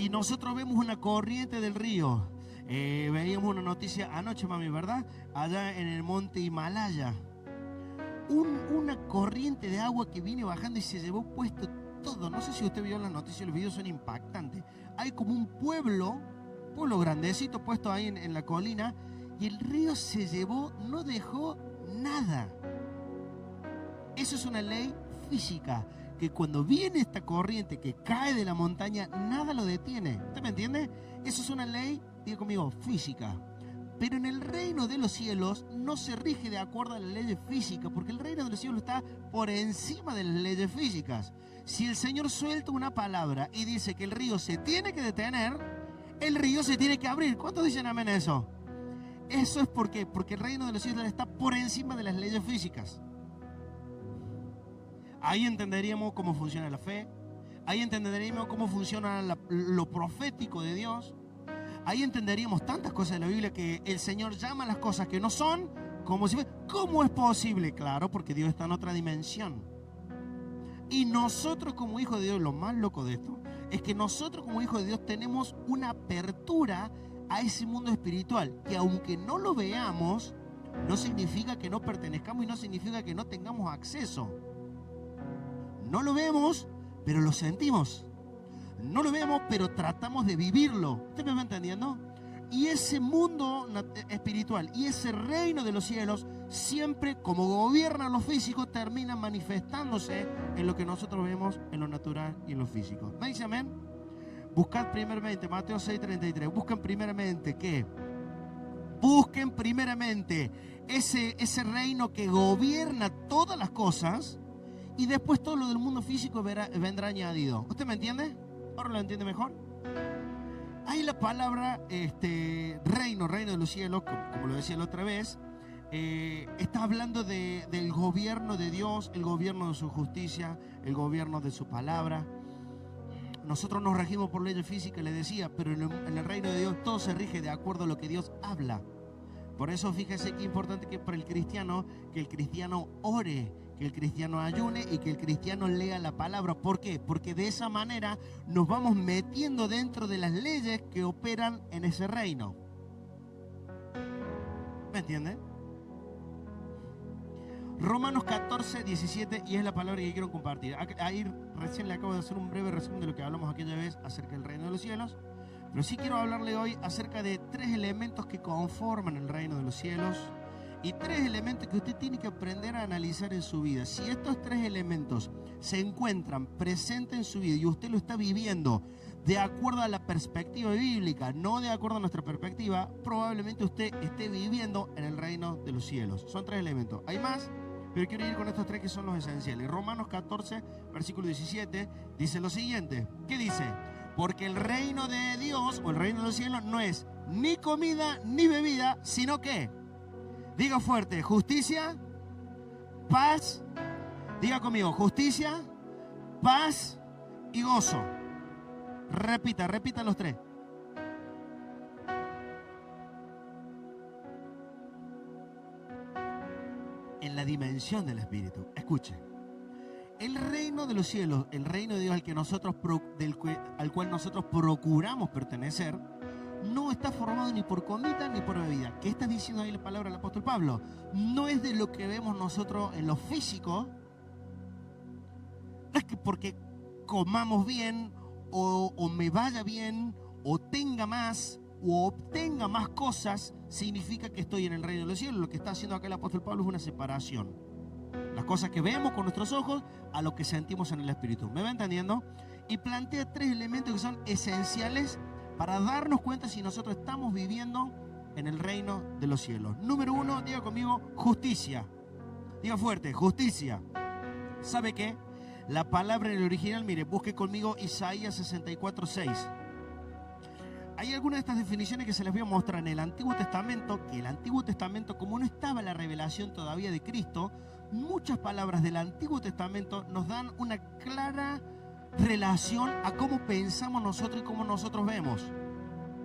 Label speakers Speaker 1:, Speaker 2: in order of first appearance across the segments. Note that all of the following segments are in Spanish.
Speaker 1: y nosotros vemos una corriente del río. Veíamos una noticia anoche, mami, ¿verdad? Allá en el monte Himalaya. Una corriente de agua que viene bajando y se llevó puesto todo. No sé si usted vio las noticias, los videos son impactantes. Hay como un pueblo grandecito puesto ahí en la colina, y el río se llevó, no dejó nada. Eso es una ley física, que cuando viene esta corriente que cae de la montaña, nada lo detiene. ¿Usted me entiende? Eso es una ley, diga conmigo, física. Pero en el reino de los cielos no se rige de acuerdo a las leyes físicas, porque el reino de los cielos está por encima de las leyes físicas. Si el Señor suelta una palabra y dice que el río se tiene que detener, el río se tiene que abrir. ¿Cuántos dicen amén a eso? Eso es porque el reino de los cielos está por encima de las leyes físicas. Ahí entenderíamos cómo funciona la fe. Ahí entenderíamos cómo funciona lo profético de Dios. Ahí entenderíamos tantas cosas de la Biblia, que el Señor llama a las cosas que no son como si fuera. ¿Cómo es posible? Claro, porque Dios está en otra dimensión. Y nosotros como hijos de Dios, lo más loco de esto es que nosotros como hijos de Dios tenemos una apertura a ese mundo espiritual, que aunque no lo veamos, no significa que no pertenezcamos y no significa que no tengamos acceso. No lo vemos, pero lo sentimos. No lo vemos, pero tratamos de vivirlo. ¿Usted me va entendiendo? Y ese mundo espiritual y ese reino de los cielos, siempre como gobierna lo físico, termina manifestándose en lo que nosotros vemos en lo natural y en lo físico. ¿Me dice amén? Buscad primeramente, Mateo 6:33, busquen primeramente, ¿qué? Busquen primeramente ese reino que gobierna todas las cosas, y después todo lo del mundo físico vendrá añadido. ¿Usted me entiende? ¿Ahora lo entiende mejor? Ahí la palabra reino de los cielos, como lo decía la otra vez, está hablando del gobierno de Dios, el gobierno de su justicia, el gobierno de su palabra. Nosotros nos regimos por leyes físicas, le decía, pero en el reino de Dios todo se rige de acuerdo a lo que Dios habla. Por eso fíjese qué importante que para el cristiano, que el cristiano ore, que el cristiano ayune y que el cristiano lea la palabra. ¿Por qué? Porque de esa manera nos vamos metiendo dentro de las leyes que operan en ese reino. ¿Me entienden? Romanos 14:17, y es la palabra que quiero compartir. Ahí recién le acabo de hacer un breve resumen de lo que hablamos aquella vez acerca del reino de los cielos. Pero sí quiero hablarle hoy acerca de 3 elementos que conforman el reino de los cielos, y 3 elementos que usted tiene que aprender a analizar en su vida. Si estos 3 elementos se encuentran presentes en su vida y usted lo está viviendo de acuerdo a la perspectiva bíblica, no de acuerdo a nuestra perspectiva, probablemente usted esté viviendo en el reino de los cielos. Son 3 elementos. Hay más, pero quiero ir con estos 3 que son los esenciales. Romanos 14, versículo 17, dice lo siguiente. ¿Qué dice? Porque el reino de Dios, o el reino de los cielos, no es ni comida ni bebida, sino que, diga fuerte, justicia, paz, diga conmigo, justicia, paz y gozo. Repita los 3. En la dimensión del Espíritu. Escuche. El reino de los cielos, el reino de Dios al cual nosotros procuramos pertenecer, no está formado ni por comida ni por bebida. ¿Qué está diciendo ahí la palabra del apóstol Pablo? No es de lo que vemos nosotros en lo físico. No es que porque comamos bien o me vaya bien o tenga más o obtenga más cosas, significa que estoy en el reino de los cielos. Lo que está haciendo acá el apóstol Pablo es una separación. Las cosas que vemos con nuestros ojos a lo que sentimos en el Espíritu. ¿Me va entendiendo? Y plantea 3 elementos que son esenciales para darnos cuenta si nosotros estamos viviendo en el reino de los cielos. Número 1, diga conmigo, justicia. Diga fuerte, justicia. ¿Sabe qué? La palabra en el original, mire, busque conmigo Isaías 64:6. Hay algunas de estas definiciones que se les voy a mostrar en el Antiguo Testamento, que el Antiguo Testamento, como no estaba la revelación todavía de Cristo, muchas palabras del Antiguo Testamento nos dan una clara relación a cómo pensamos nosotros y cómo nosotros vemos.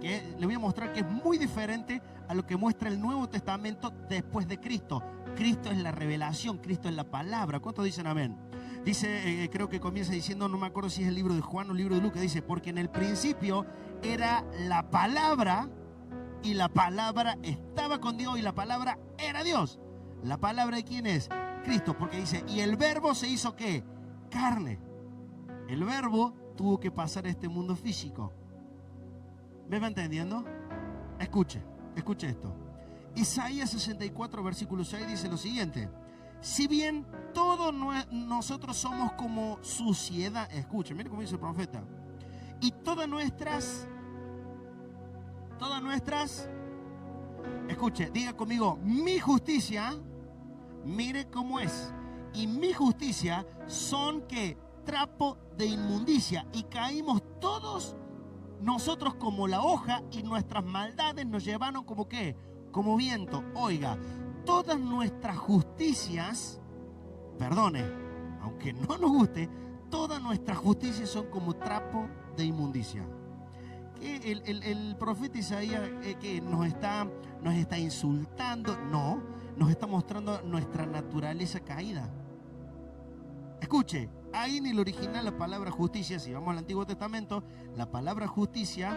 Speaker 1: Que les voy a mostrar que es muy diferente a lo que muestra el Nuevo Testamento después de Cristo. Cristo es la revelación, Cristo es la palabra. ¿Cuántos dicen amén? Dice, creo que comienza diciendo, no me acuerdo si es el libro de Juan o el libro de Lucas, dice, porque en el principio era la palabra y la palabra estaba con Dios y la palabra era Dios. ¿La palabra de quién es? Cristo, porque dice, y el verbo se hizo ¿qué? Carne. El verbo tuvo que pasar a este mundo físico. ¿Me va entendiendo? Escuche esto. Isaías 64, versículo 6 dice lo siguiente. Si bien todos nosotros somos como suciedad, escuche, mire cómo dice el profeta, y todas nuestras, escuche, diga conmigo, mi justicia, mire cómo es, y mi justicia son que trapo de inmundicia, y caímos todos nosotros como la hoja, y nuestras maldades nos llevaron como ¿qué? Como viento. Oiga, todas nuestras justicias, perdone, aunque no nos guste, todas nuestras justicias son como trapo de inmundicia. Que el profeta Isaías que nos está insultando, no, nos está mostrando nuestra naturaleza caída. Escuche, ahí en el original la palabra justicia, si vamos al Antiguo Testamento, la palabra justicia,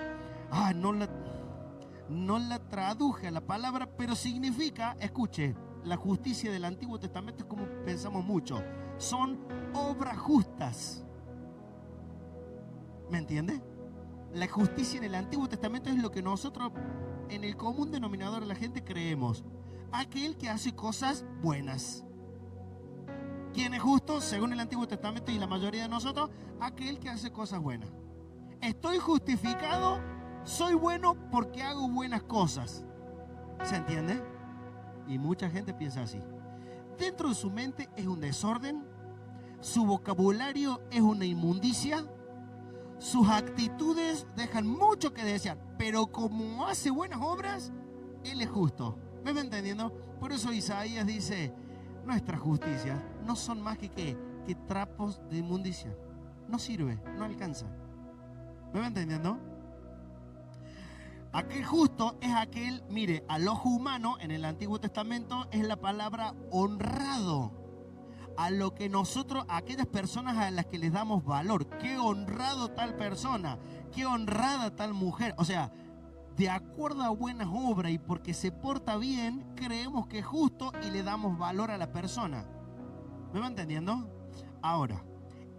Speaker 1: no la traduje a la palabra, pero significa, escuche, la justicia del Antiguo Testamento es como pensamos mucho, son obras justas. ¿Me entiende? La justicia en el Antiguo Testamento es lo que nosotros en el común denominador de la gente creemos. Aquel que hace cosas buenas. ¿Quién es justo? Según el Antiguo Testamento y la mayoría de nosotros, aquel que hace cosas buenas. Estoy justificado, soy bueno porque hago buenas cosas. ¿Se entiende? Y mucha gente piensa así. Dentro de su mente es un desorden, su vocabulario es una inmundicia, sus actitudes dejan mucho que desear, pero como hace buenas obras, él es justo. ¿Me va entendiendo? Por eso Isaías dice, nuestras justicias no son más que trapos de inmundicia. No sirve, no alcanza. ¿Me va entendiendo? Aquel justo es aquel, mire, al ojo humano en el Antiguo Testamento es la palabra honrado. A lo que nosotros, a aquellas personas a las que les damos valor. Qué honrado tal persona, qué honrada tal mujer. O sea, de acuerdo a buenas obras y porque se porta bien, creemos que es justo y le damos valor a la persona. ¿Me va entendiendo? Ahora,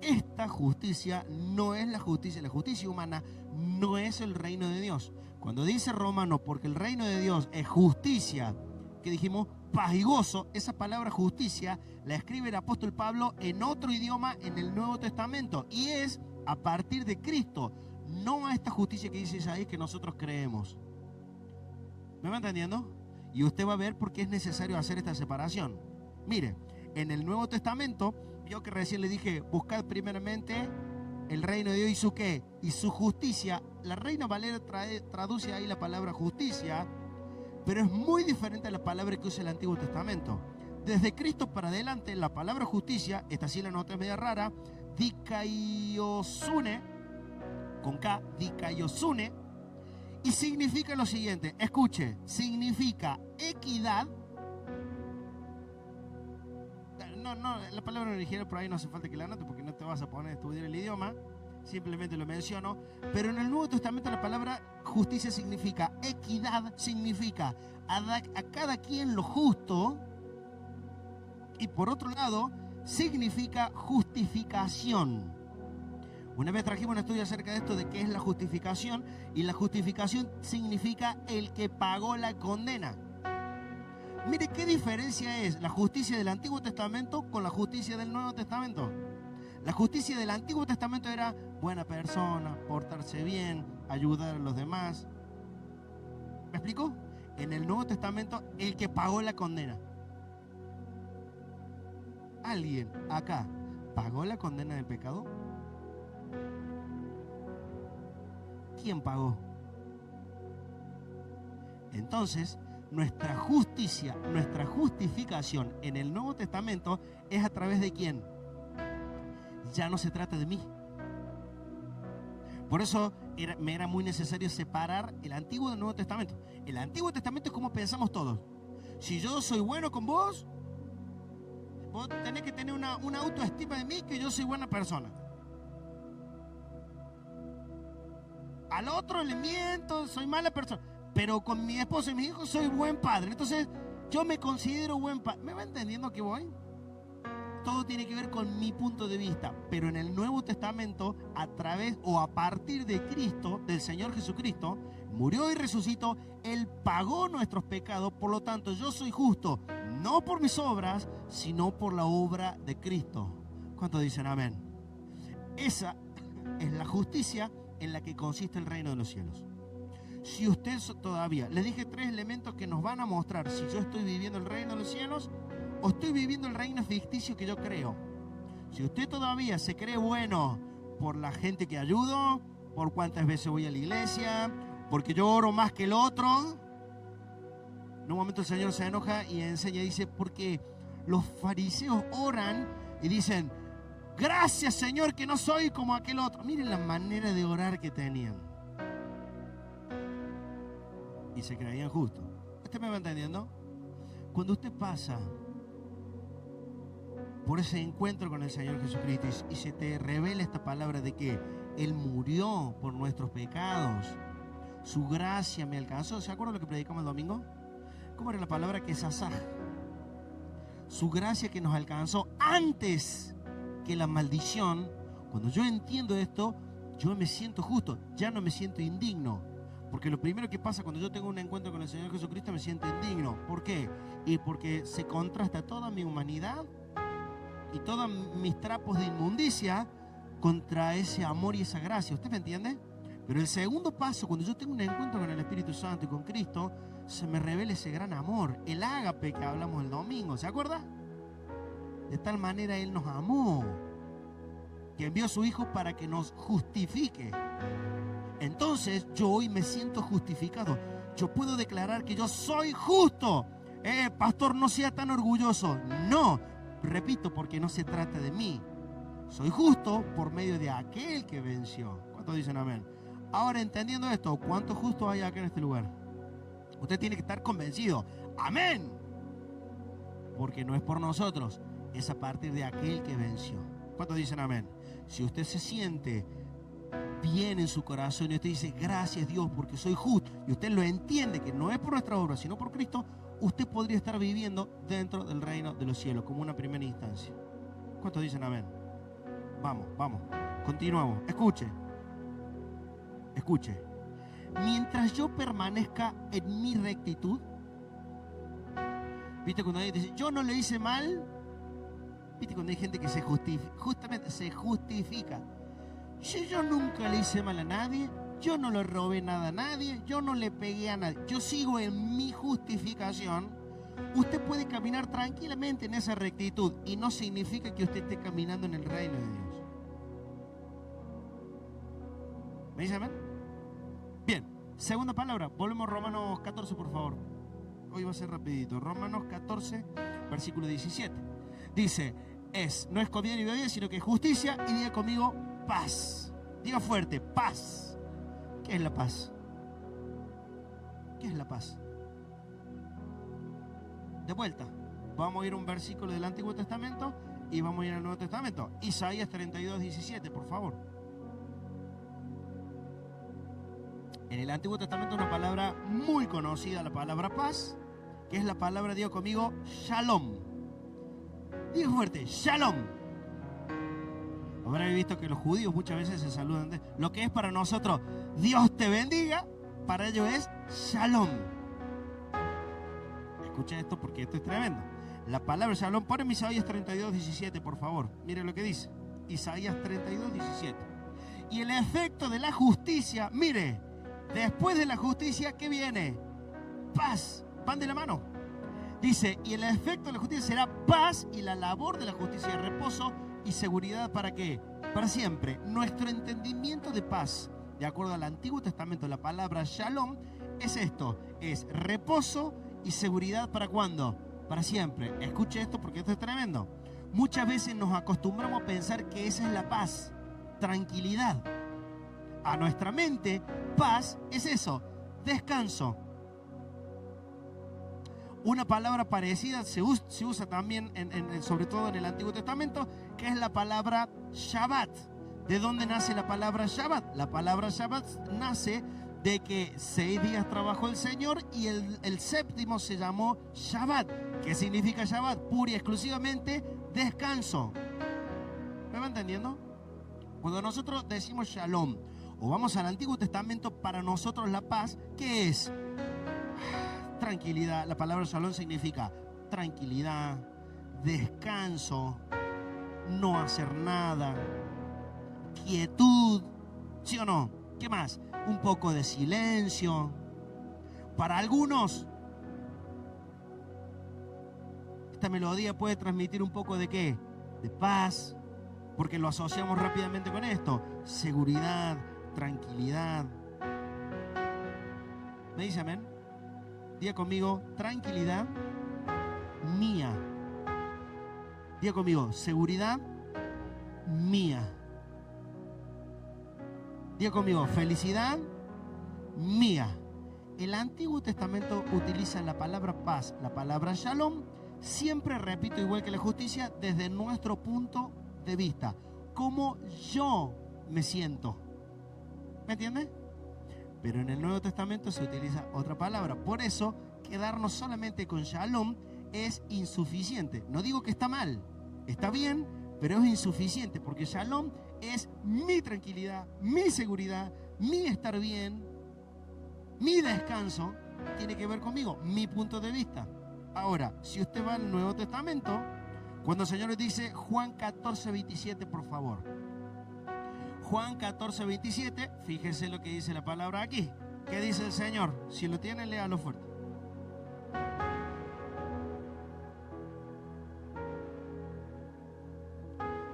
Speaker 1: esta justicia no es la justicia humana no es el reino de Dios. Cuando dice Romano, porque el reino de Dios es justicia, que dijimos, paz y gozo, esa palabra justicia la escribe el apóstol Pablo en otro idioma en el Nuevo Testamento y es a partir de Cristo, no a esta justicia que dice Isaías que nosotros creemos. ¿Me va entendiendo? Y usted va a ver por qué es necesario hacer esta separación. Mire, en el Nuevo Testamento, yo que recién le dije, buscad primeramente el reino de Dios y su ¿qué? Y su justicia. La Reina Valera traduce ahí la palabra justicia, pero es muy diferente a la palabra que usa el Antiguo Testamento. Desde Cristo para adelante, la palabra justicia, esta sí la nota es media rara, dikaiosune, con K, dikaiosune, y significa lo siguiente, escuche, significa equidad. No, la palabra original por ahí no hace falta que la anote porque no te vas a poner a estudiar el idioma, simplemente lo menciono, pero en el Nuevo Testamento la palabra justicia significa equidad, significa a cada quien lo justo, y por otro lado significa justificación. Una vez trajimos un estudio acerca de esto, de qué es la justificación, y la justificación significa el que pagó la condena. Mire qué diferencia es la justicia del Antiguo Testamento con la justicia del Nuevo Testamento. La justicia del Antiguo Testamento era buena persona, portarse bien, ayudar a los demás. ¿Me explico? En el Nuevo Testamento, el que pagó la condena. ¿Alguien acá pagó la condena del pecado? ¿Quién pagó? Entonces, nuestra justicia, nuestra justificación en el Nuevo Testamento es a través de ¿quién? Ya no se trata de mí. Por eso me era muy necesario separar el Antiguo del Nuevo Testamento. El Antiguo Testamento es como pensamos todos. Si yo soy bueno con vos, Vos tenés que tener una autoestima de mí que yo soy buena persona. Al otro le miento, soy mala persona. Pero con mi esposo y mis hijos soy buen padre. Entonces yo me considero buen padre. ¿Me va entendiendo que voy? Todo tiene que ver con mi punto de vista. Pero en el Nuevo Testamento, a través o a partir de Cristo, del Señor Jesucristo, murió y resucitó. Él pagó nuestros pecados. Por lo tanto, yo soy justo, no por mis obras, sino por la obra de Cristo. ¿Cuántos dicen amén? Esa es la justicia en la que consiste el reino de los cielos. Si usted todavía, les dije 3 elementos que nos van a mostrar si yo estoy viviendo el reino de los cielos o estoy viviendo el reino ficticio que yo creo. Si usted todavía se cree bueno por la gente que ayudo, por cuántas veces voy a la iglesia, porque yo oro más que el otro, en un momento el Señor se enoja y enseña, dice, porque los fariseos oran y dicen, gracias Señor que no soy como aquel otro. Miren la manera de orar que tenían. Y se creían justos. ¿Usted me va entendiendo? Cuando usted pasa por ese encuentro con el Señor Jesucristo y se te revela esta palabra de que Él murió por nuestros pecados, su gracia me alcanzó. ¿Se acuerdan lo que predicamos el domingo? ¿Cómo era la palabra? Que es asaj. Su gracia que nos alcanzó antes que la maldición. Cuando yo entiendo esto, yo me siento justo, ya no me siento indigno. Porque lo primero que pasa cuando yo tengo un encuentro con el Señor Jesucristo, me siento indigno. ¿Por qué? Y porque se contrasta toda mi humanidad y todos mis trapos de inmundicia contra ese amor y esa gracia. ¿Usted me entiende? Pero el segundo paso, cuando yo tengo un encuentro con el Espíritu Santo y con Cristo, se me revela ese gran amor, el ágape que hablamos el domingo. ¿Se acuerda? De tal manera Él nos amó, que envió a su Hijo para que nos justifique. Entonces yo hoy me siento justificado. Yo puedo declarar que yo soy justo. Pastor, no sea tan orgulloso. No, repito, porque no se trata de mí. Soy justo por medio de aquel que venció. ¿Cuántos dicen amén? Ahora, entendiendo esto, ¿cuántos justos hay acá en este lugar? Usted tiene que estar convencido. Amén. Porque no es por nosotros, es a partir de aquel que venció. ¿Cuántos dicen amén? Si usted se siente bien en su corazón y usted dice, gracias Dios porque soy justo, y usted lo entiende que no es por nuestra obra, sino por Cristo, usted podría estar viviendo dentro del reino de los cielos como una primera instancia. ¿Cuántos dicen amén? Vamos, continuamos. Escuche. Mientras yo permanezca en mi rectitud, ¿viste cuando alguien dice, yo no le hice mal? ¿Viste cuando hay gente que se justifica? Justamente se justifica. Yo nunca le hice mal a nadie, yo no le robé nada a nadie, yo no le pegué a nadie. Yo sigo en mi justificación. Usted puede caminar tranquilamente en esa rectitud y no significa que usted esté caminando en el reino de Dios. ¿Me dice amén? Bien, segunda palabra, volvemos a Romanos 14, por favor. Hoy va a ser rapidito. Romanos 14, versículo 17. Dice, no es comida ni bebida, sino que es justicia, y diga conmigo, paz. Diga fuerte, paz. ¿Qué es la paz? ¿Qué es la paz? De vuelta, vamos a ir a un versículo del Antiguo Testamento y vamos a ir al Nuevo Testamento. Isaías 32, 17, por favor. En el Antiguo Testamento una palabra muy conocida, la palabra paz, que es la palabra, diga conmigo, shalom. Diga fuerte, shalom. Habrá visto que los judíos muchas veces se saludan. Lo que es para nosotros, Dios te bendiga, para ellos es shalom. Escucha esto porque esto es tremendo. La palabra shalom, ponme Isaías 32, 17, por favor. Mire lo que dice. Isaías 32, 17. Y el efecto de la justicia, mire, después de la justicia, ¿qué viene? Paz. Van de la mano. Dice, y el efecto de la justicia será paz, y la labor de la justicia reposo y seguridad. ¿Para qué? Para siempre. Nuestro entendimiento de paz, de acuerdo al Antiguo Testamento, la palabra shalom es esto, es reposo y seguridad. ¿Para cuándo? Para siempre. Escuche esto porque esto es tremendo. Muchas veces nos acostumbramos a pensar que esa es la paz, tranquilidad. A nuestra mente, paz es eso, descanso. una palabra parecida se usa también, sobre todo en el Antiguo Testamento, que es la palabra Shabbat. ¿De dónde nace la palabra Shabbat? La palabra Shabbat nace de que 6 días trabajó el Señor y el séptimo se llamó Shabbat. ¿Qué significa Shabbat? Pura y exclusivamente descanso. ¿Me va entendiendo? Cuando nosotros decimos Shalom o vamos al Antiguo Testamento, para nosotros la paz, ¿qué es? Tranquilidad. La palabra Shalom significa tranquilidad, descanso, no hacer nada, quietud, ¿sí o no? ¿Qué más? Un poco de silencio. Para algunos, esta melodía puede transmitir un poco de ¿qué? De paz, porque lo asociamos rápidamente con esto. Seguridad, tranquilidad. ¿Me dice amén? Diga conmigo, tranquilidad mía. Diga conmigo, seguridad mía. Diga conmigo, felicidad mía. El Antiguo Testamento utiliza la palabra paz, la palabra shalom, siempre, repito, igual que la justicia, desde nuestro punto de vista. Cómo yo me siento. ¿Me entiendes? Pero en el Nuevo Testamento se utiliza otra palabra. Por eso, quedarnos solamente con shalom es insuficiente. No digo que está mal, está bien, pero es insuficiente, porque shalom es mi tranquilidad, mi seguridad, mi estar bien, mi descanso, tiene que ver conmigo, mi punto de vista. Ahora, si usted va al Nuevo Testamento, cuando el Señor le dice Juan 14, 27, por favor. Juan 14, 27, fíjese lo que dice la palabra aquí. ¿Qué dice el Señor? Si lo tiene, léalo fuerte.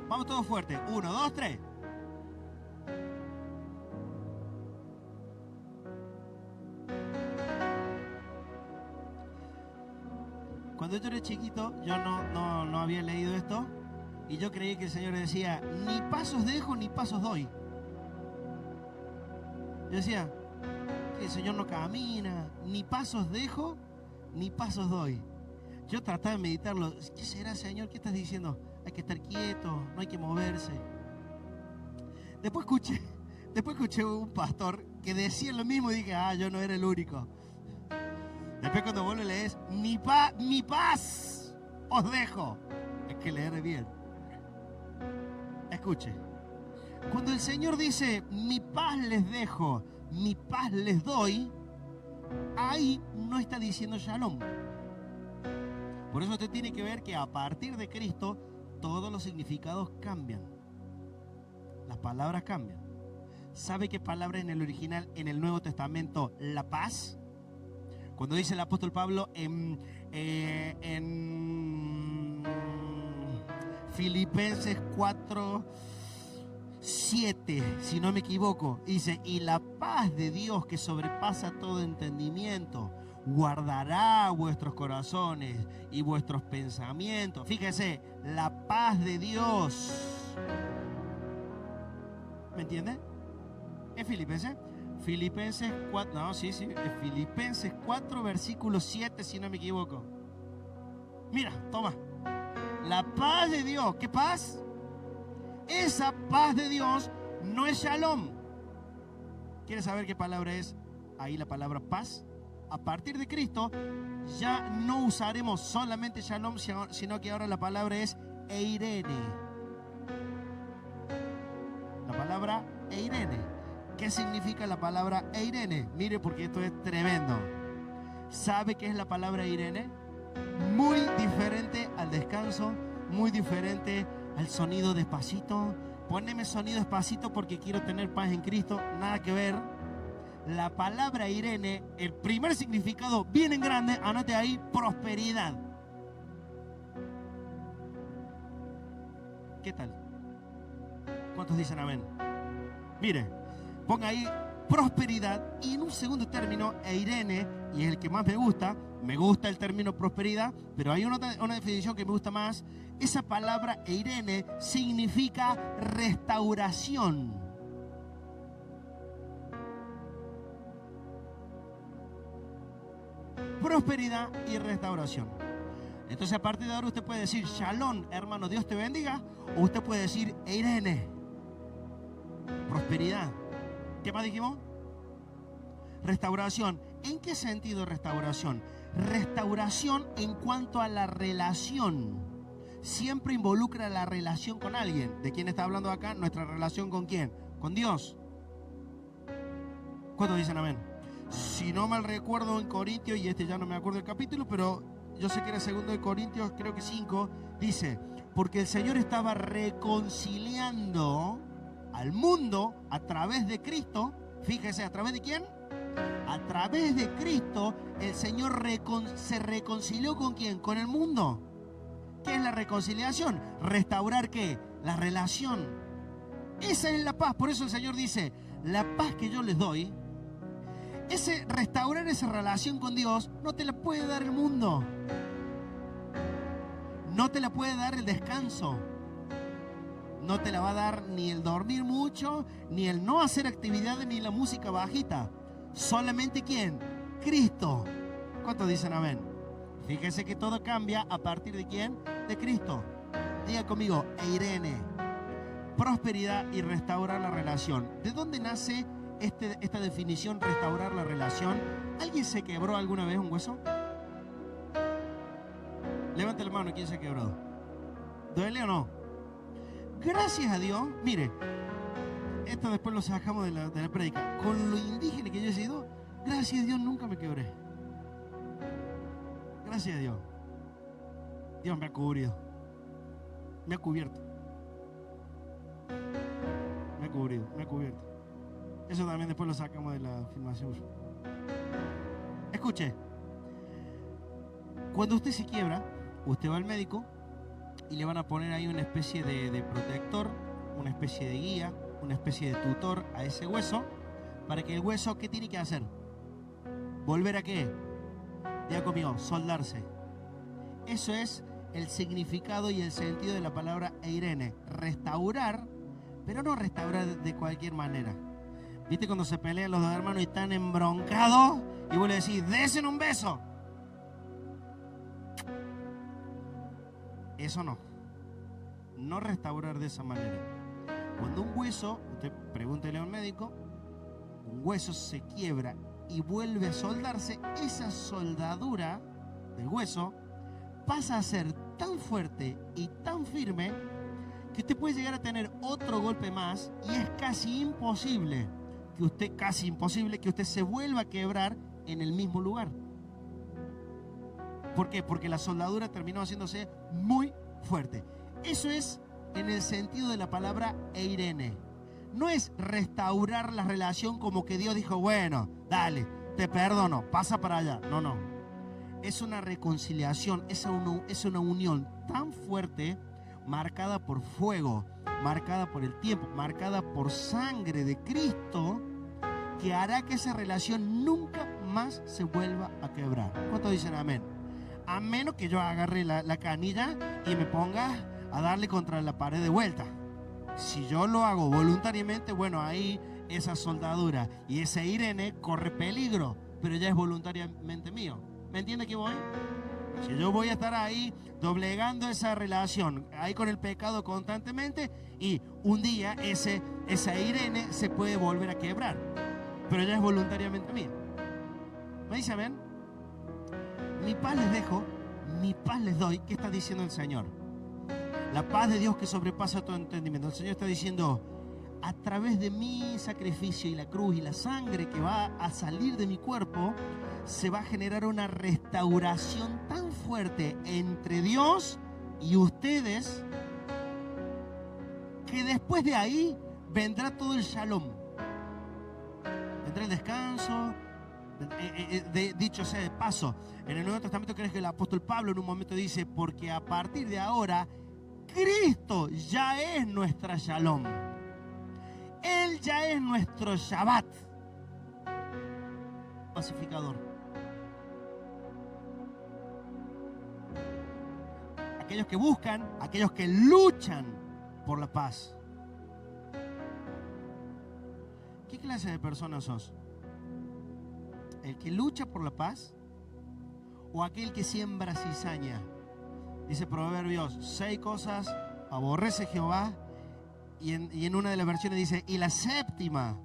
Speaker 1: Vamos todos fuertes. 1, 2, 3. Cuando yo era chiquito, yo no había leído esto y yo creí que el Señor decía, ni pasos dejo ni pasos doy. Yo decía, que el Señor no camina, ni pasos dejo ni pasos doy. Yo trataba de meditarlo. ¿Qué será, Señor? ¿Qué estás diciendo? Hay que estar quieto, no hay que moverse. Después escuché un pastor que decía lo mismo y dije, yo no era el único. Después cuando vos lo lees, mi paz os dejo. Hay que leer bien. Escuche. Cuando el Señor dice, mi paz les dejo, mi paz les doy, ahí no está diciendo shalom. Por eso usted tiene que ver que a partir de Cristo todos los significados cambian. Las palabras cambian. ¿Sabe qué palabra en el original, en el Nuevo Testamento, la paz? Cuando dice el apóstol Pablo en Filipenses 4, 7, si no me equivoco, dice, y la paz de Dios que sobrepasa todo entendimiento, guardará vuestros corazones y vuestros pensamientos. Fíjese, la paz de Dios. ¿Me entiende? ¿Es Filipenses? Filipenses 4, no, sí, es Filipenses 4, versículo 7, si no me equivoco. Mira, toma. La paz de Dios, ¿qué paz? Esa paz de Dios no es shalom. ¿Quieres saber qué palabra es ahí la palabra paz? A partir de Cristo ya no usaremos solamente shalom, sino que ahora la palabra es eirene. La palabra eirene. ¿Qué significa la palabra eirene? Mire, porque esto es tremendo. ¿Sabe qué es la palabra eirene? Muy diferente al descanso, muy diferente al sonido despacito. Poneme sonido despacito porque quiero tener paz en Cristo. Nada que ver. La palabra eirene, el primer significado bien en grande, anote ahí, prosperidad. ¿Qué tal? ¿Cuántos dicen amén? Mire, ponga ahí prosperidad y en un segundo término, eirene, y es el que más me gusta el término prosperidad, pero hay una definición que me gusta más. Esa palabra eirene significa restauración. prosperidad y restauración. Entonces a partir de ahora usted puede decir Shalom, hermano, Dios te bendiga. O usted puede decir Eirene, prosperidad. ¿Qué más dijimos? Restauración. ¿En qué sentido restauración? Restauración en cuanto a la relación. Siempre involucra la relación con alguien. ¿De quién está hablando acá? Nuestra relación con quién. Con Dios. ¿Cuántos dicen amén? Si no mal recuerdo en Corintios, y ya no me acuerdo el capítulo, pero yo sé que era 2 de Corintios, creo que 5, dice, porque el Señor estaba reconciliando al mundo a través de Cristo. Fíjese, ¿a través de quién? A través de Cristo, el Señor se reconcilió ¿con quién? Con el mundo. ¿Qué es la reconciliación? Restaurar ¿qué? La relación. Esa es la paz. Por eso el Señor dice, la paz que yo les doy, restaurar esa relación con Dios, no te la puede dar el mundo. No te la puede dar el descanso. No te la va a dar ni el dormir mucho, ni el no hacer actividades, ni la música bajita. Solamente ¿quién? Cristo. ¿Cuántos dicen amén? Fíjese que todo cambia a partir de ¿quién? De Cristo. Diga conmigo, Eirene, prosperidad y restaurar la relación. ¿De dónde nace esta definición, restaurar la relación? ¿Alguien se quebró alguna vez un hueso? Levante la mano, ¿quién se quebró? ¿Duele o no? Gracias a Dios, mire, esto después lo sacamos de la prédica. Con lo indígena que yo he sido, gracias a Dios nunca me quebré. Gracias a Dios. Dios me ha cubrido. Me ha cubierto. Me ha cubrido, me ha cubierto. Eso también después lo sacamos de la filmación. Escuche. Cuando usted se quiebra, usted va al médico y le van a poner ahí una especie de protector, una especie de guía, una especie de tutor a ese hueso, para que el hueso, ¿qué tiene que hacer? ¿Volver a qué? Diga conmigo, soldarse. Eso es el significado y el sentido de la palabra Eirene. Restaurar, pero no restaurar de cualquier manera. ¿Viste cuando se pelean los dos hermanos y están embroncados? Y vos le decís, desen un beso. Eso no. No restaurar de esa manera. Cuando un hueso, usted pregúntele a un médico, un hueso se quiebra y vuelve a soldarse, esa soldadura del hueso pasa a ser tan fuerte y tan firme que usted puede llegar a tener otro golpe más y es casi imposible que usted se vuelva a quebrar en el mismo lugar. ¿Por qué? Porque la soldadura terminó haciéndose muy fuerte. Eso es en el sentido de la palabra Eirene. No es restaurar la relación como que Dios dijo, bueno, dale, te perdono, pasa para allá. No, no. Es una reconciliación, es una unión tan fuerte, marcada por fuego, marcada por el tiempo, marcada por sangre de Cristo, que hará que esa relación nunca más se vuelva a quebrar. ¿Cuántos dicen amén? A menos que yo agarre la canilla y me ponga a darle contra la pared de vuelta. Si yo lo hago voluntariamente, bueno, ahí esa soldadura y ese Eirene corre peligro, pero ya es voluntariamente mío. ¿Me entiende que voy? Si yo voy a estar ahí doblegando esa relación, ahí con el pecado constantemente, y un día esa Eirene se puede volver a quebrar, pero ya es voluntariamente mío. ¿Me dice amén? Mi paz les dejo, mi paz les doy. ¿Qué está diciendo el Señor? La paz de Dios que sobrepasa todo entendimiento. El Señor está diciendo, a través de mi sacrificio y la cruz y la sangre que va a salir de mi cuerpo, se va a generar una restauración tan fuerte entre Dios y ustedes, que después de ahí vendrá todo el shalom. Vendrá el descanso. Dicho sea de paso, en el Nuevo Testamento crees que el apóstol Pablo en un momento dice, porque a partir de ahora Cristo ya es nuestra shalom. Él ya es nuestro Shabbat, pacificador. Aquellos que buscan, aquellos que luchan por la paz. ¿Qué clase de persona sos? ¿El que lucha por la paz o aquel que siembra cizaña. Dice Proverbios, 6 cosas aborrece Jehová, y en una de las versiones dice, y la séptima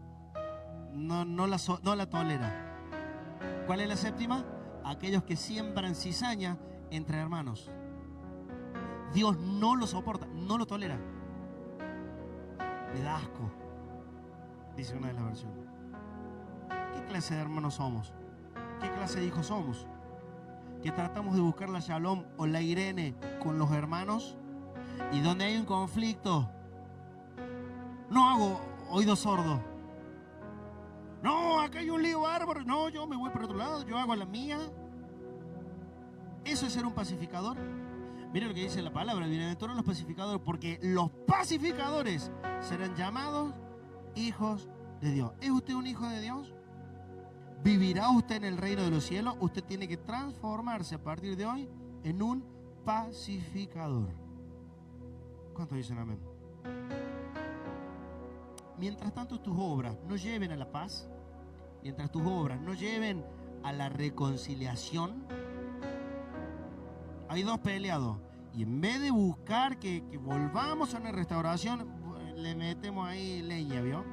Speaker 1: no la tolera. ¿Cuál es la séptima? Aquellos que siembran cizaña entre hermanos. Dios no lo soporta, no lo tolera. Le da asco, dice una de las versiones. ¿Qué clase de hermanos somos? ¿Qué clase de hijos somos? Que tratamos de buscar la shalom o la irene con los hermanos, y donde hay un conflicto, no hago oído sordo. No, acá hay un lío bárbaro. No, yo me voy por otro lado, yo hago la mía. ¿Eso es ser un pacificador? Miren lo que dice la palabra: bienaventurados los pacificadores, porque los pacificadores serán llamados hijos de Dios. ¿Es usted un hijo de Dios? ¿Vivirá usted en el reino de los cielos? Usted tiene que transformarse a partir de hoy en un pacificador. ¿Cuántos dicen amén? Mientras tanto tus obras no lleven a la paz, mientras tus obras no lleven a la reconciliación, hay dos peleados, y en vez de buscar que volvamos a una restauración, le metemos ahí leña, ¿vio?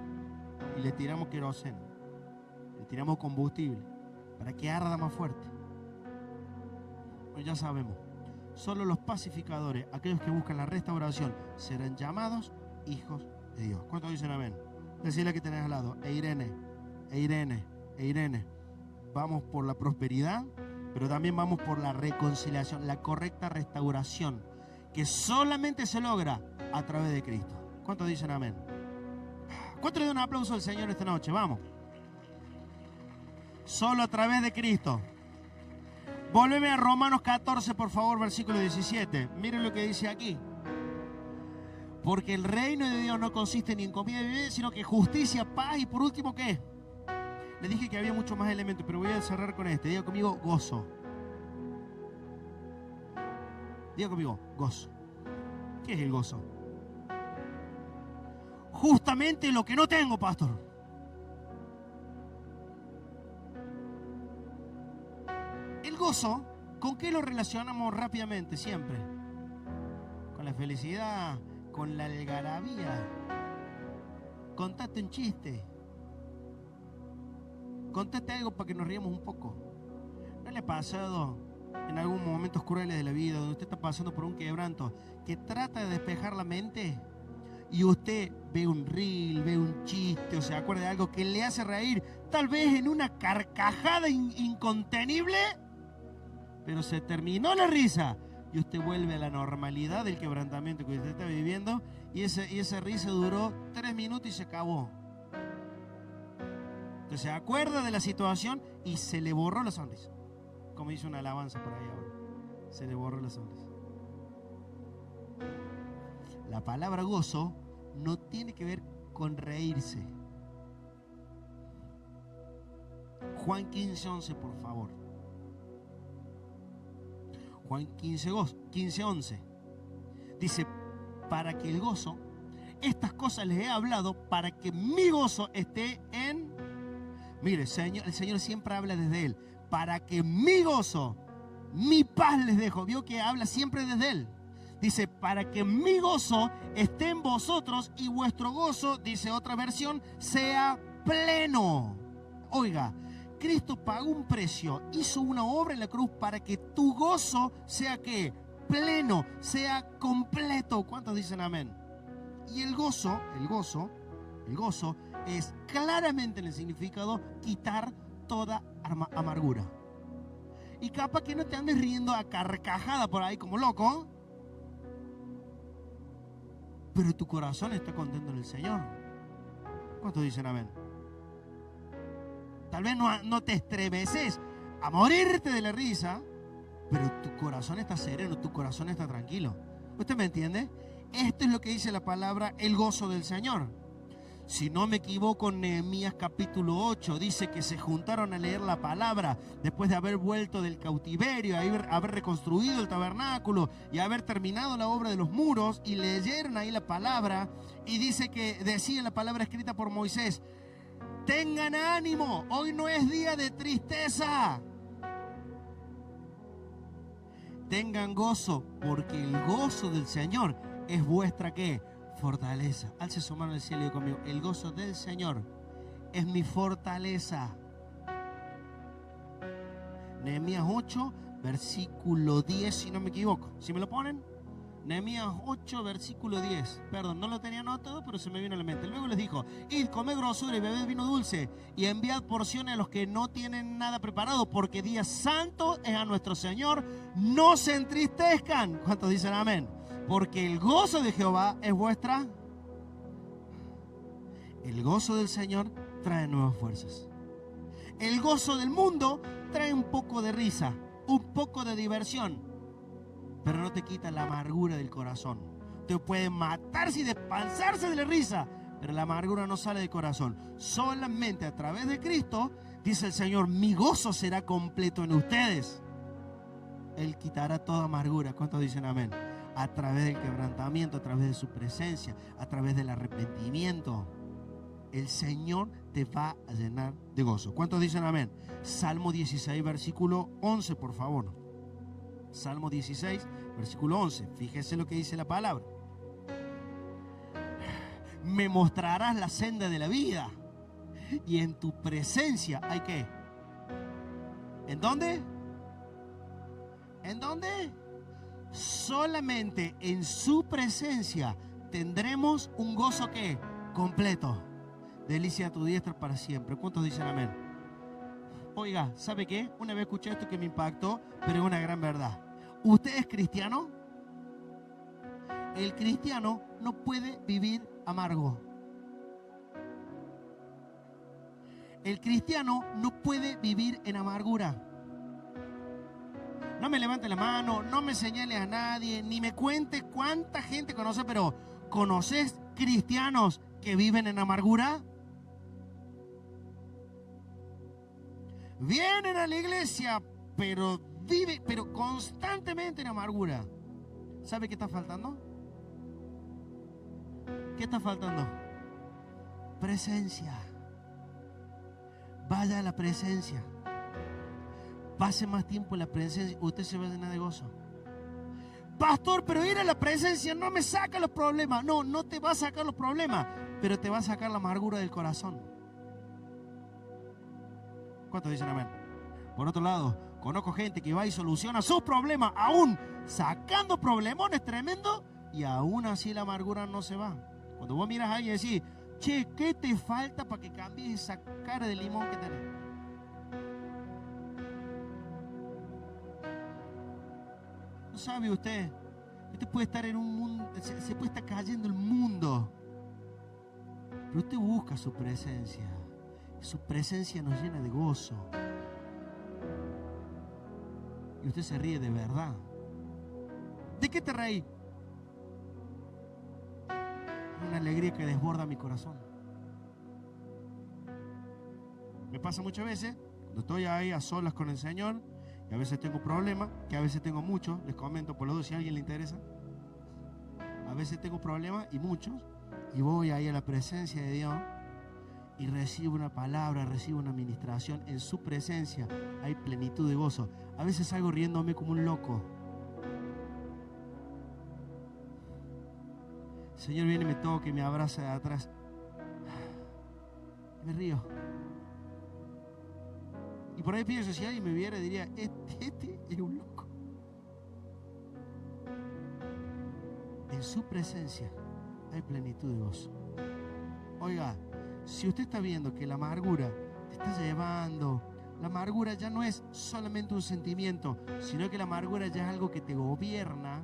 Speaker 1: Y le tiramos queroseno, le tiramos combustible para que arda más fuerte. Pues ya sabemos, solo los pacificadores, aquellos que buscan la restauración, serán llamados hijos de Dios. ¿Cuántos dicen amén? Decirle que tenés al lado: Irene, Irene, Irene. Vamos por la prosperidad, pero también vamos por la reconciliación, la correcta restauración, que solamente se logra a través de Cristo. ¿Cuántos dicen amén? ¿Cuántos le dan un aplauso al Señor esta noche? Vamos. Solo a través de Cristo. Volveme a Romanos 14, por favor, versículo 17. Miren lo que dice aquí. Porque el reino de Dios no consiste ni en comida y bebida, sino que justicia, paz y por último, ¿qué? Les dije que había muchos más elementos, pero voy a cerrar con este. Diga conmigo, gozo. Diga conmigo, gozo. ¿Qué es el gozo? Justamente lo que no tengo, pastor. El gozo, ¿con qué lo relacionamos rápidamente siempre? Con la felicidad, con la algarabía. Contate un chiste. Contate algo para que nos riamos un poco. ¿No le ha pasado en algunos momentos crueles de la vida, donde usted está pasando por un quebranto, que trata de despejar la mente y usted ve un reel, ve un chiste o se acuerda de algo que le hace reír, tal vez en una carcajada incontenible, pero se terminó la risa y usted vuelve a la normalidad del quebrantamiento que usted está viviendo, y esa risa duró 3 minutos y se acabó? Entonces se acuerda de la situación y se le borró la sonrisa, como dice una alabanza por ahí ahora. Se le borró la sonrisa. La palabra gozo no tiene que ver con reírse. Juan 15:11, por favor. Juan 15:11 dice: para que el gozo, estas cosas les he hablado para que mi gozo esté en... Mire, el Señor siempre habla desde Él. Para que mi gozo, mi paz les dejo. Vio que habla siempre desde Él. Dice: para que mi gozo esté en vosotros y vuestro gozo, dice otra versión, sea pleno. Oiga, Cristo pagó un precio, hizo una obra en la cruz para que tu gozo sea ¿qué? Pleno, sea completo. ¿Cuántos dicen amén? Y el gozo es claramente en el significado quitar toda amargura. Y capaz que no te andes riendo a carcajada por ahí como loco, pero tu corazón está contento en el Señor. ¿Cuántos dicen amén? Tal vez no te estremeces a morirte de la risa, pero tu corazón está sereno, tu corazón está tranquilo. ¿Usted me entiende? Esto es lo que dice la palabra, el gozo del Señor. Si no me equivoco, en Nehemías capítulo 8 dice que se juntaron a leer la palabra después de haber vuelto del cautiverio, haber reconstruido el tabernáculo y haber terminado la obra de los muros, y leyeron ahí la palabra, y dice que decía la palabra escrita por Moisés: tengan ánimo, hoy no es día de tristeza. Tengan gozo, porque el gozo del Señor es vuestra ¿qué? Fortaleza. Alce su mano al cielo y diga conmigo: el gozo del Señor es mi fortaleza. Nehemías 8, versículo 10, si no me equivoco. ¿Si me lo ponen? Nehemías 8, versículo 10. Perdón, no lo tenía anotado, pero se me vino a la mente. Luego les dijo: id, comed grosura y bebed vino dulce, y enviad porciones a los que no tienen nada preparado, porque día santo es a nuestro Señor. No se entristezcan. ¿Cuántos dicen amén? Porque el gozo de Jehová es vuestra. El gozo del Señor trae nuevas fuerzas. El gozo del mundo trae un poco de risa, un poco de diversión, pero no te quita la amargura del corazón. Te puede matarse y despansarse de la risa, pero la amargura no sale del corazón. Solamente a través de Cristo, dice el Señor: mi gozo será completo en ustedes. Él quitará toda amargura. ¿Cuántos dicen amén? A través del quebrantamiento, a través de su presencia, a través del arrepentimiento, el Señor te va a llenar de gozo. ¿Cuántos dicen amén? Salmo 16, versículo 11, por favor. Salmo 16, versículo 11. Fíjese lo que dice la palabra. Me mostrarás la senda de la vida, y en tu presencia hay ¿qué? ¿En dónde? ¿En dónde? Solamente en su presencia tendremos un gozo ¿qué? Completo. Delicia a tu diestra para siempre. ¿Cuántos dicen amén? Oiga, ¿sabe qué? Una vez escuché esto que me impactó, pero es una gran verdad. ¿Usted es cristiano? El cristiano no puede vivir amargo. El cristiano no puede vivir en amargura. No me levante la mano, no me señale a nadie, ni me cuente cuánta gente conoce, pero ¿conoces cristianos que viven en amargura? Vienen a la iglesia, pero constantemente en amargura. ¿Sabe qué está faltando? ¿Qué está faltando? Presencia. Vaya a la presencia. Pase más tiempo en la presencia. Usted se va a llenar de gozo. Pastor, pero ir a la presencia no me saca los problemas. No, no te va a sacar los problemas, pero te va a sacar la amargura del corazón. ¿Cuántos dicen amén? Por otro lado, conozco gente que va y soluciona sus problemas, aún sacando problemones tremendos, y aún así la amargura no se va. Cuando vos miras a alguien y decís: che, ¿qué te falta para que cambies esa cara de limón que tenés? ¿No sabe usted? Usted puede estar en un mundo, se puede estar cayendo el mundo, pero usted busca su presencia. Su presencia nos llena de gozo. Y usted se ríe de verdad. ¿De qué te reí? Una alegría que desborda mi corazón. Me pasa muchas veces cuando estoy ahí a solas con el Señor, que a veces tengo problemas, que a veces tengo muchos. Les comento por los dos si a alguien le interesa. A veces tengo problemas y muchos, y voy ahí a la presencia de Dios y recibo una palabra, recibo una administración. En su presencia hay plenitud de gozo. A veces salgo riéndome como un loco. El Señor viene y me toca y me abraza de atrás. Me río. Y por ahí pienso, si alguien me viera, diría: este es un loco. En su presencia hay plenitud de gozo. Oiga, si usted está viendo que la amargura te está llevando, la amargura ya no es solamente un sentimiento, sino que la amargura ya es algo que te gobierna.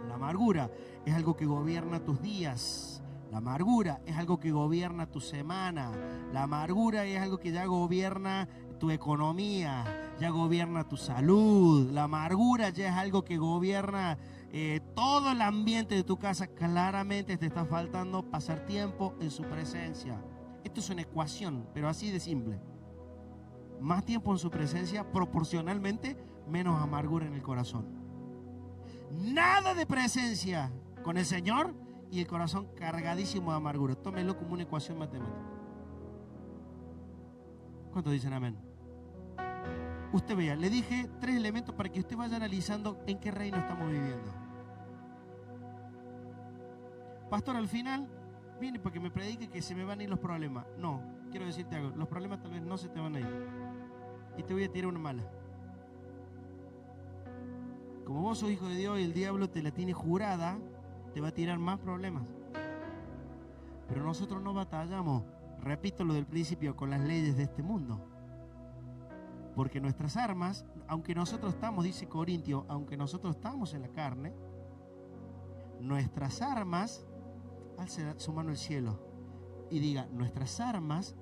Speaker 1: La amargura es algo que gobierna tus días. La amargura es algo que gobierna tu semana. La amargura es algo que ya gobierna tu economía, ya gobierna tu salud. La amargura ya es algo que gobierna todo el ambiente de tu casa. Claramente te está faltando pasar tiempo en su presencia. Esto es una ecuación, pero así de simple. Más tiempo en su presencia, proporcionalmente menos amargura en el corazón. Nada de presencia con el Señor y el corazón cargadísimo de amargura. Tómelo como una ecuación matemática. ¿Cuántos dicen amén? usted vea, le dije 3 elementos para que usted vaya analizando en qué reino estamos viviendo. Pastor, al final viene porque me predique que se me van a ir los problemas. No, quiero decirte algo, los problemas tal vez no se te van a ir. Y te voy a tirar una mala. Como vos sos hijo de Dios y el diablo te la tiene jurada, te va a tirar más problemas. Pero nosotros no batallamos, repito lo del principio, con las leyes de este mundo. Porque nuestras armas, aunque nosotros estamos, dice Corintio, aunque nosotros estamos en la carne, nuestras armas, alce su mano al cielo y diga, nuestras armas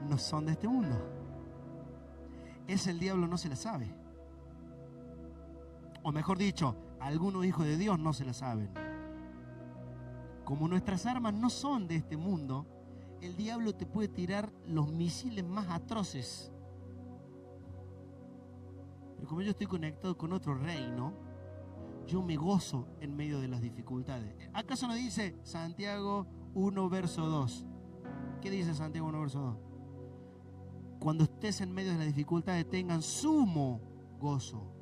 Speaker 1: no son de este mundo. Ese el diablo no se la sabe. O mejor dicho, algunos hijos de Dios no se la saben. Como nuestras armas no son de este mundo, el diablo te puede tirar los misiles más atroces. Pero como yo estoy conectado con otro reino, yo me gozo en medio de las dificultades. ¿Acaso no dice Santiago 1, verso 2? ¿Qué dice Santiago 1, verso 2? Cuando estés en medio de las dificultades tengan sumo gozo.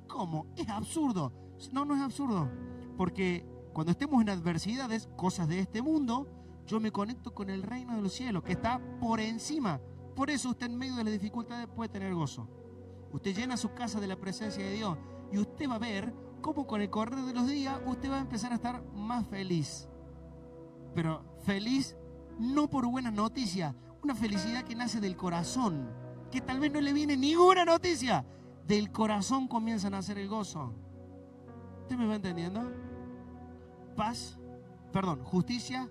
Speaker 1: ¿Cómo? Es absurdo. No, no es absurdo. Porque cuando estemos en adversidades, cosas de este mundo, yo me conecto con el reino de los cielos, que está por encima. Por eso usted en medio de las dificultades puede tener gozo. Usted llena su casa de la presencia de Dios y usted va a ver cómo con el correr de los días usted va a empezar a estar más feliz. Pero feliz no por buenas noticias, una felicidad que nace del corazón, que tal vez no le viene ninguna noticia. Del corazón comienza a nacer el gozo. ¿Usted me va entendiendo? Justicia,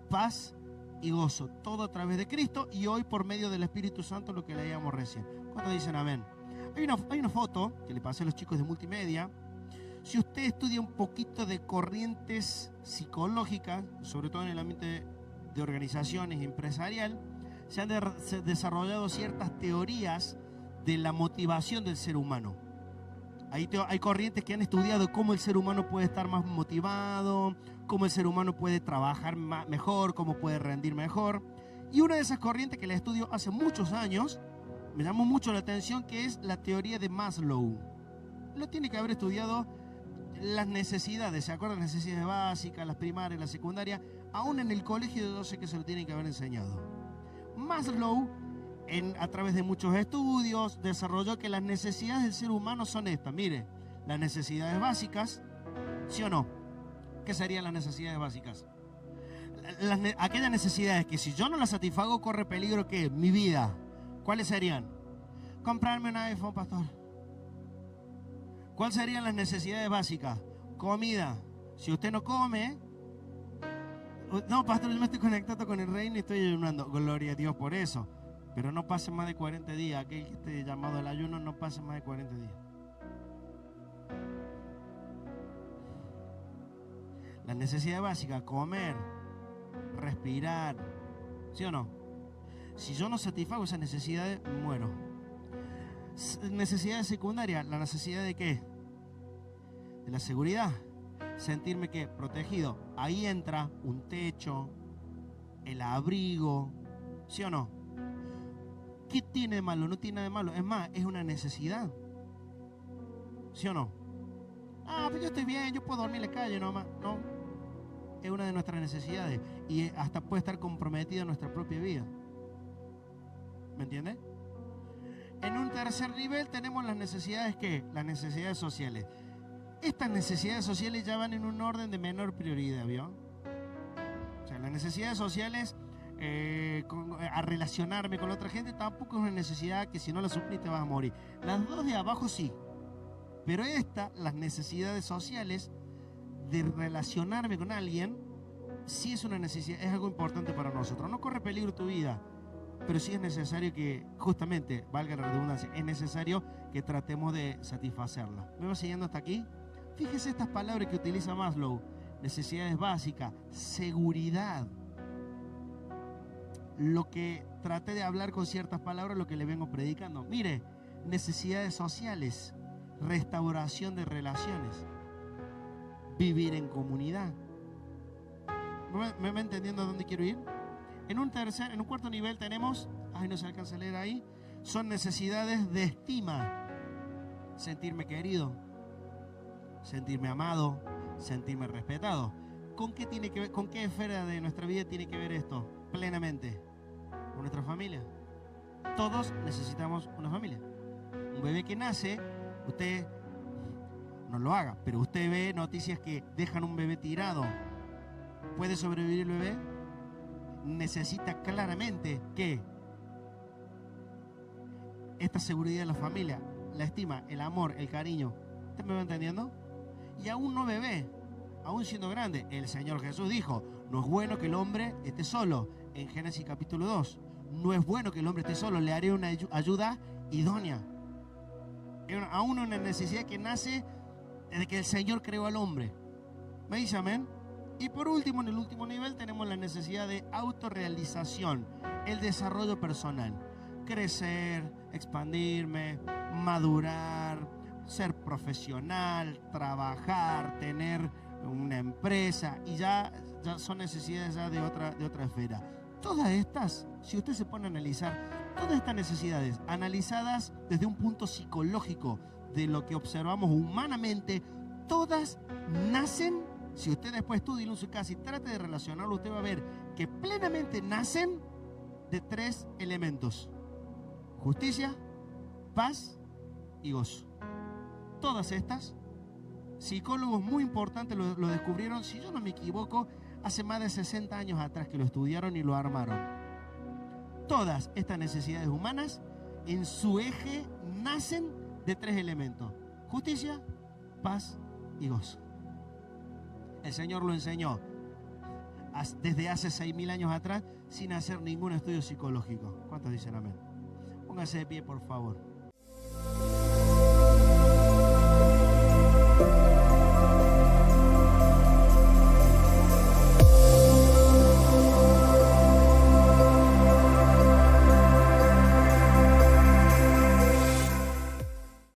Speaker 1: paz y gozo. Todo a través de Cristo y hoy por medio del Espíritu Santo, lo que leíamos recién. ¿Cuántos dicen amén? Hay una foto que le pasé a los chicos de multimedia. Si usted estudia un poquito de corrientes psicológicas, sobre todo en el ambiente de organizaciones empresarial, se han desarrollado ciertas teorías de la motivación del ser humano. Hay corrientes que han estudiado cómo el ser humano puede estar más motivado, cómo el ser humano puede trabajar mejor, cómo puede rendir mejor. Y una de esas corrientes que la estudio hace muchos años, me llamó mucho la atención, que es la teoría de Maslow. Lo tiene que haber estudiado las necesidades, ¿se acuerdan? Las necesidades básicas, las primarias, las secundarias. Aún en el colegio yo sé que se lo tienen que haber enseñado. Maslow, a través de muchos estudios, desarrolló que las necesidades del ser humano son estas. Mire, las necesidades básicas, ¿sí o no? ¿Qué serían las necesidades básicas? Aquellas necesidades que si yo no las satisfago corre peligro, ¿qué? Mi vida. ¿Cuáles serían? Comprarme un iPhone, pastor. ¿Cuáles serían las necesidades básicas? Comida. Si usted no come... No, pastor, yo me estoy conectando con el reino y estoy ayunando. Gloria a Dios por eso. Pero no pase más de 40 días. Aquel que esté llamado al ayuno no pase más de 40 días. Las necesidades básicas, comer, respirar, ¿sí o no? Si yo no satisfago esas necesidades, muero. Necesidades secundarias, la necesidad de ¿qué? De la seguridad. Sentirme ¿qué? Protegido. Ahí entra un techo, el abrigo, ¿sí o no? ¿Qué tiene de malo? No tiene nada de malo. Es más, es una necesidad. ¿Sí o no? Pues yo estoy bien, yo puedo dormir en la calle nomás. No. Es una de nuestras necesidades. Y hasta puede estar comprometida en nuestra propia vida. ¿Me entiende? En un tercer nivel tenemos las necesidades ¿qué? Las necesidades sociales. Estas necesidades sociales ya van en un orden de menor prioridad, ¿vio? O sea, las necesidades sociales... a relacionarme con la otra gente tampoco es una necesidad que si no la suplís te vas a morir. Las dos de abajo sí, pero las necesidades sociales de relacionarme con alguien, sí es una necesidad, es algo importante para nosotros. No corre peligro tu vida, pero sí es necesario que, justamente, valga la redundancia, es necesario que tratemos de satisfacerla. ¿Me va siguiendo hasta aquí? Fíjese estas palabras que utiliza Maslow: necesidades básicas, seguridad. Lo que traté de hablar con ciertas palabras, lo que le vengo predicando. Mire, necesidades sociales, restauración de relaciones, vivir en comunidad. ¿Me va entendiendo a dónde quiero ir? En un cuarto nivel tenemos, no se alcanza a leer ahí, son necesidades de estima. Sentirme querido, sentirme amado, sentirme respetado. ¿Con qué tiene que ver, con qué esfera de nuestra vida tiene que ver esto plenamente? Con nuestra familia. Todos necesitamos una familia. Un bebé que nace, usted no lo haga, pero usted ve noticias que dejan un bebé tirado. ¿Puede sobrevivir el bebé? Necesita claramente que esta seguridad de la familia, la estima, el amor, el cariño. ¿Usted me va entendiendo? Y aún no bebé, aún siendo grande, el Señor Jesús dijo, no es bueno que el hombre esté solo. En Génesis capítulo 2, no es bueno que el hombre esté solo, le haré una ayuda idónea. Aún una necesidad que nace desde que el Señor creó al hombre. ¿Me dice amén? Y por último, en el último nivel tenemos la necesidad de autorrealización, el desarrollo personal. Crecer, expandirme, madurar, ser profesional, trabajar, tener una empresa, y ya son necesidades ya de otra esfera. Todas estas, si usted se pone a analizar, todas estas necesidades analizadas desde un punto psicológico de lo que observamos humanamente, todas nacen. Si usted después estudia en su casa y trate de relacionarlo, usted va a ver que plenamente nacen de 3 elementos: justicia, paz y gozo. Todas estas, psicólogos muy importantes lo descubrieron, si yo no me equivoco, hace más de 60 años atrás que lo estudiaron y lo armaron. Todas estas necesidades humanas en su eje nacen de 3 elementos: justicia, paz y gozo. El Señor lo enseñó desde hace 6.000 años atrás sin hacer ningún estudio psicológico. ¿Cuántos dicen amén? Pónganse de pie, por favor.